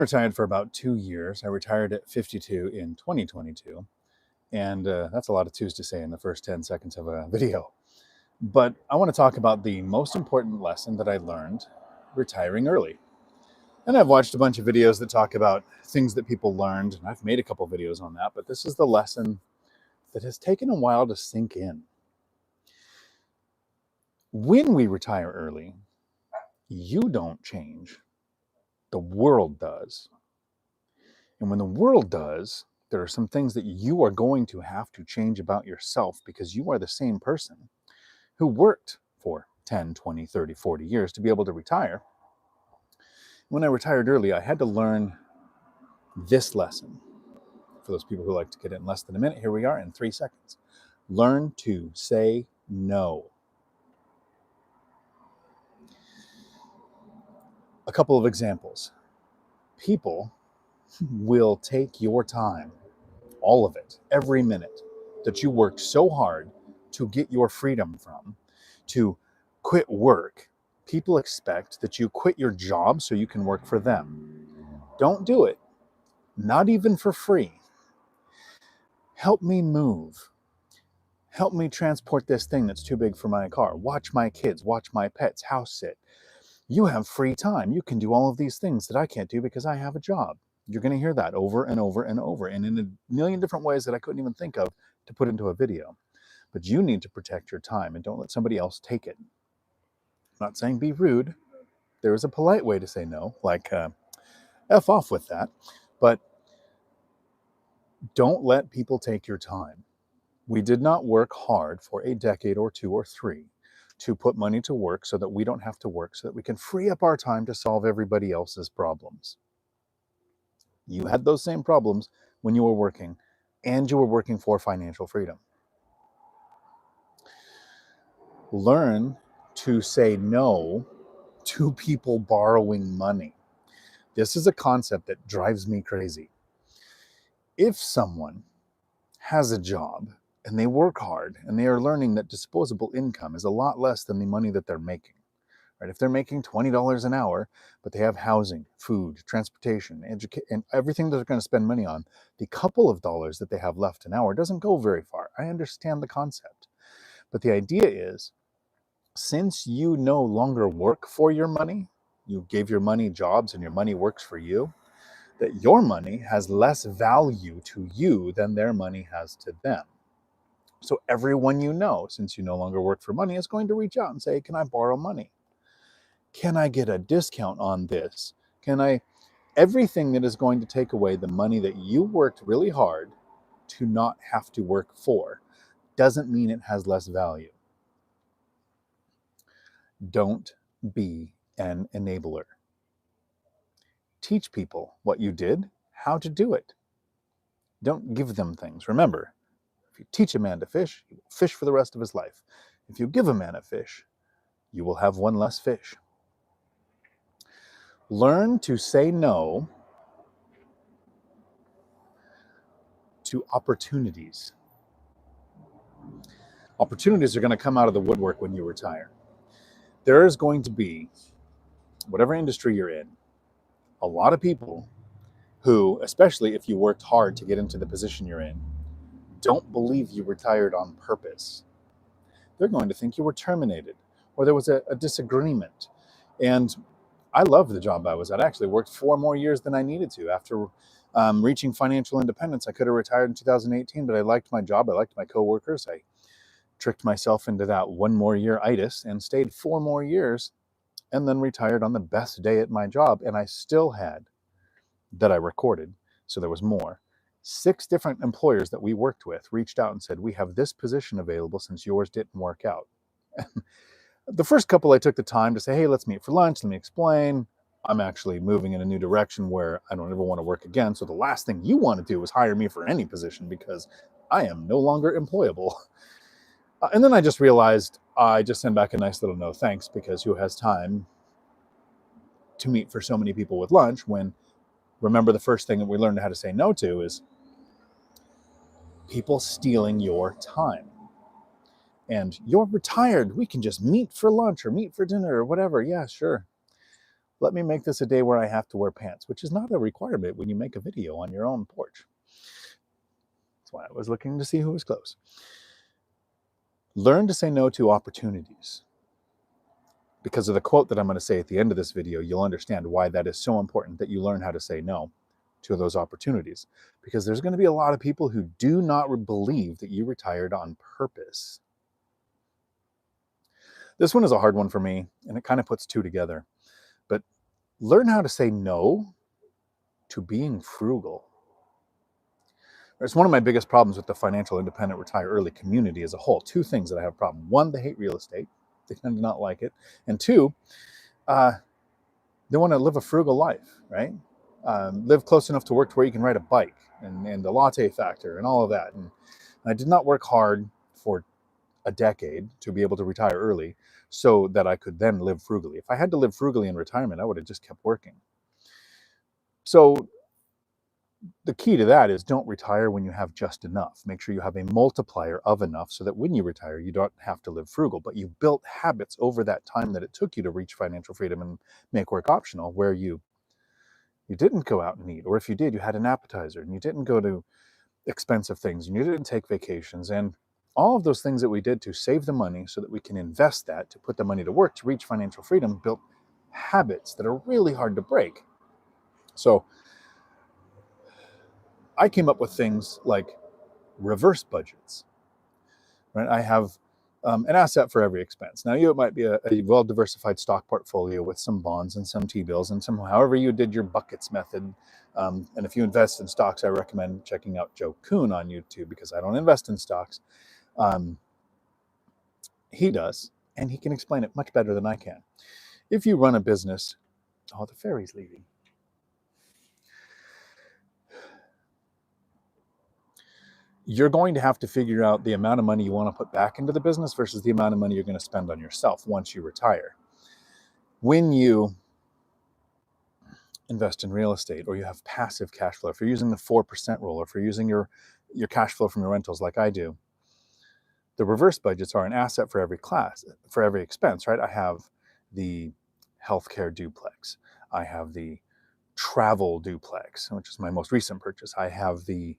Retired for about 2 years. I retired at 52 in 2022. And that's a lot of twos to say in the first 10 seconds of a video. But I want to talk about the most important lesson that I learned retiring early. And I've watched a bunch of videos that talk about things that people learned, and I've made a couple videos on that, but this is the lesson that has taken a while to sink in. When we retire early, you don't change. The world does. And when the world does, there are some things that you are going to have to change about yourself because you are the same person who worked for 10, 20, 30, 40 years to be able to retire. When I retired early, I had to learn this lesson. For those people who like to get it in less than a minute, here we are in 3 seconds. Learn to say no. A couple of examples. People will take your time, all of it, every minute that you worked so hard to get your freedom from, to quit work. People expect that you quit your job so you can work for them. Don't do it. Not even for free. Help me move. Help me transport this thing that's too big for my car. Watch my kids, watch my pets, house sit. You have free time. You can do all of these things that I can't do because I have a job. You're going to hear that over and over and over, and in a million different ways that I couldn't even think of to put into a video. But you need to protect your time and don't let somebody else take it. I'm not saying be rude. There is a polite way to say no, like F off with that. But don't let people take your time. We did not work hard for a decade or 2 or 3 to put money to work so that we don't have to work, so that we can free up our time to solve everybody else's problems. You had those same problems when you were working, and you were working for financial freedom. Learn to say no to people borrowing money. This is a concept that drives me crazy. If someone has a job and they work hard and they are learning that disposable income is a lot less than the money that they're making, right? If they're making $20 an hour, but they have housing, food, transportation, education, and everything that they're going to spend money on, the couple of dollars that they have left an hour doesn't go very far. I understand the concept. But the idea is, since you no longer work for your money, you gave your money jobs and your money works for you, that your money has less value to you than their money has to them. So everyone you know, since you no longer work for money, is going to reach out and say, can I borrow money? Can I get a discount on this? Everything that is going to take away the money that you worked really hard to not have to work for doesn't mean it has less value. Don't be an enabler. Teach people what you did, how to do it. Don't give them things. Remember, if you teach a man to fish, he will fish for the rest of his life. If you give a man a fish, you will have one less fish. Learn to say no to opportunities. Opportunities are going to come out of the woodwork when you retire. There is going to be, whatever industry you're in, a lot of people who, especially if you worked hard to get into the position you're in, don't believe you retired on purpose. They're going to think you were terminated or there was a disagreement. And I loved the job I was at. I actually worked 4 more years than I needed to. After reaching financial independence, I could have retired in 2018, but I liked my job. I liked my coworkers. I tricked myself into that 1 more year itis and stayed 4 more years and then retired on the best day at my job. And I still had, that I recorded, so there was more, 6 different employers that we worked with reached out and said, we have this position available since yours didn't work out. The first couple I took the time to say, hey, let's meet for lunch. Let me explain. I'm actually moving in a new direction where I don't ever want to work again. So the last thing you want to do is hire me for any position because I am no longer employable. And then I just realized I just send back a nice little no thanks, because who has time to meet for so many people with lunch when, remember, the first thing that we learned how to say no to is people stealing your time. And you're retired. We can just meet for lunch or meet for dinner or whatever. Yeah, sure. Let me make this a day where I have to wear pants, which is not a requirement when you make a video on your own porch. That's why I was looking to see who was close. Learn to say no to opportunities. Because of the quote that I'm going to say at the end of this video, you'll understand why that is so important that you learn how to say no to those opportunities. Because there's going to be a lot of people who do not believe that you retired on purpose. This one is a hard one for me, and it kind of puts two together. But learn how to say no to being frugal. It's one of my biggest problems with the financial independent retire early community as a whole. Two things that I have a problem. One, they hate real estate. They tend to not like it. And two, they want to live a frugal life, right? Live close enough to work to where you can ride a bike and the latte factor and all of that. And I did not work hard for a decade to be able to retire early so that I could then live frugally. If I had to live frugally in retirement, I would have just kept working. So the key to that is don't retire when you have just enough. Make sure you have a multiplier of enough so that when you retire, you don't have to live frugal, but you built habits over that time that it took you to reach financial freedom and make work optional, where you didn't go out and eat, or if you did, you had an appetizer, and you didn't go to expensive things, and you didn't take vacations, and all of those things that we did to save the money so that we can invest that to put the money to work to reach financial freedom built habits that are really hard to break. So I came up with things like reverse budgets, right? I have an asset for every expense. Now, it might be a well-diversified stock portfolio with some bonds and some T-bills and some, however you did your buckets method. And if you invest in stocks, I recommend checking out Joe Kuhn on YouTube, because I don't invest in stocks. He does, and he can explain it much better than I can. If you run a business, oh, the fairy's leaving. You're going to have to figure out the amount of money you want to put back into the business versus the amount of money you're going to spend on yourself once you retire. When you invest in real estate, or you have passive cash flow, if you're using the 4% rule, or if you're using your cash flow from your rentals like I do, the reverse budgets are an asset for every class, for every expense, right? I have the healthcare duplex. I have the travel duplex, which is my most recent purchase. I have the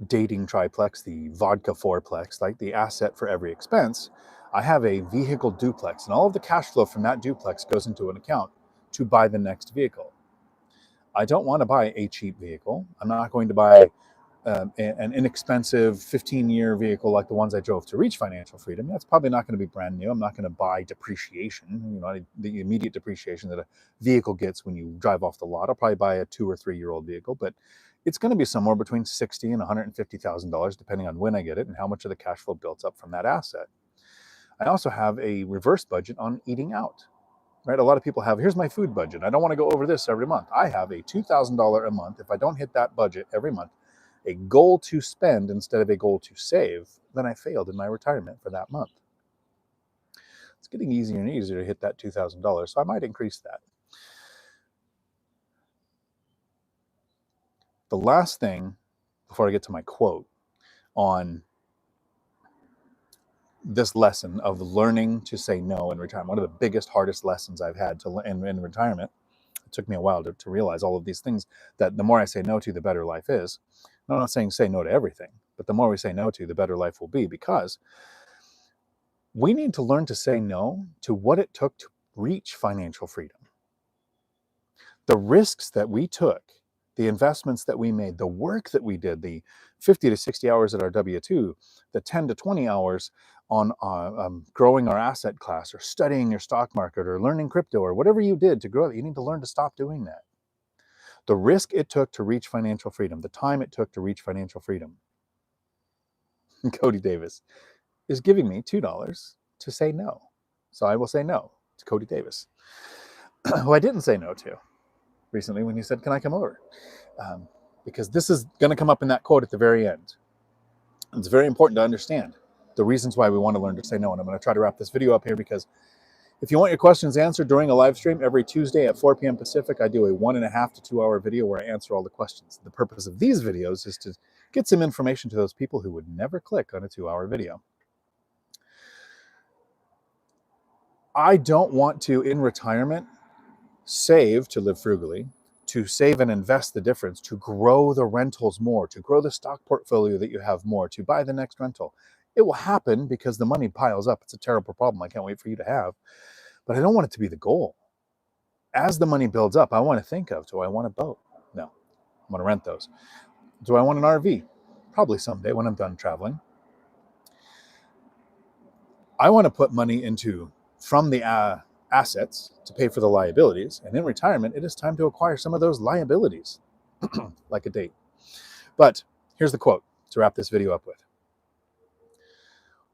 dating triplex, the vodka fourplex, like the asset for every expense. I have a vehicle duplex, and all of the cash flow from that duplex goes into an account to buy the next vehicle. I don't want to buy a cheap vehicle. I'm not going to buy an inexpensive 15-year vehicle like the ones I drove to reach financial freedom. That's probably not going to be brand new. I'm not going to buy depreciation, the immediate depreciation that a vehicle gets when you drive off the lot. I'll probably buy a 2 or 3 year old vehicle, but it's going to be somewhere between $60,000 and $150,000, depending on when I get it and how much of the cash flow built up from that asset. I also have a reverse budget on eating out, right? A lot of people have, here's my food budget. I don't want to go over this every month. I have a $2,000 a month. If I don't hit that budget every month, a goal to spend instead of a goal to save, then I failed in my retirement for that month. It's getting easier and easier to hit that $2,000, so I might increase that. The last thing, before I get to my quote, on this lesson of learning to say no in retirement, one of the biggest, hardest lessons I've had to in retirement. It took me a while to realize all of these things, that the more I say no to, the better life is. I'm not saying say no to everything, but the more we say no to, the better life will be, because we need to learn to say no to what it took to reach financial freedom. The risks that we took, the investments that we made, the work that we did, the 50 to 60 hours at our W-2, the 10 to 20 hours on growing our asset class, or studying your stock market, or learning crypto, or whatever you did to grow it, you need to learn to stop doing that. The risk it took to reach financial freedom, the time it took to reach financial freedom. Cody Davis is giving me $2 to say no. So I will say no to Cody Davis, who I didn't say no to recently when he said, can I come over? Because this is going to come up in that quote at the very end. It's very important to understand the reasons why we want to learn to say no. And I'm going to try to wrap this video up here, because if you want your questions answered during a live stream every Tuesday at 4 p.m. Pacific, I do a 1.5 to 2 hour video where I answer all the questions. The purpose of these videos is to get some information to those people who would never click on a 2-hour video. I don't want to, in retirement, save to live frugally, to save and invest the difference, to grow the rentals more, to grow the stock portfolio that you have more, to buy the next rental. It will happen because the money piles up. It's a terrible problem I can't wait for you to have. But I don't want it to be the goal. As the money builds up, I want to think of, do I want a boat? No, I'm going to rent those. Do I want an RV? Probably someday when I'm done traveling. I want to put money into from the assets to pay for the liabilities. And in retirement, it is time to acquire some of those liabilities, like a date. But here's the quote to wrap this video up with.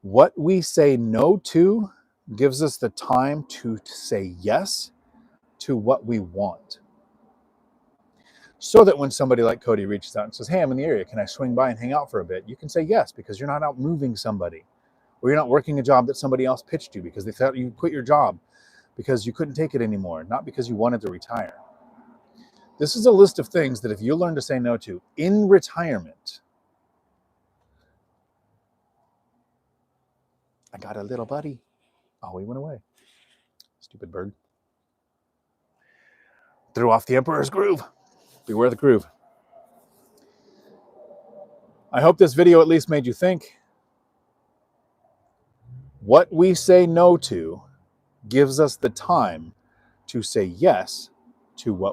What we say no to gives us the time to say yes to what we want. So that when somebody like Cody reaches out and says, hey, I'm in the area, can I swing by and hang out for a bit? You can say yes, because you're not out moving somebody. Or you're not working a job that somebody else pitched you because they thought you quit your job because you couldn't take it anymore, not because you wanted to retire. This is a list of things that if you learn to say no to in retirement. I got a little buddy. Oh, he went away. Stupid bird. Threw off the Emperor's groove. Beware the groove. I hope this video at least made you think. What we say no to gives us the time to say yes to what we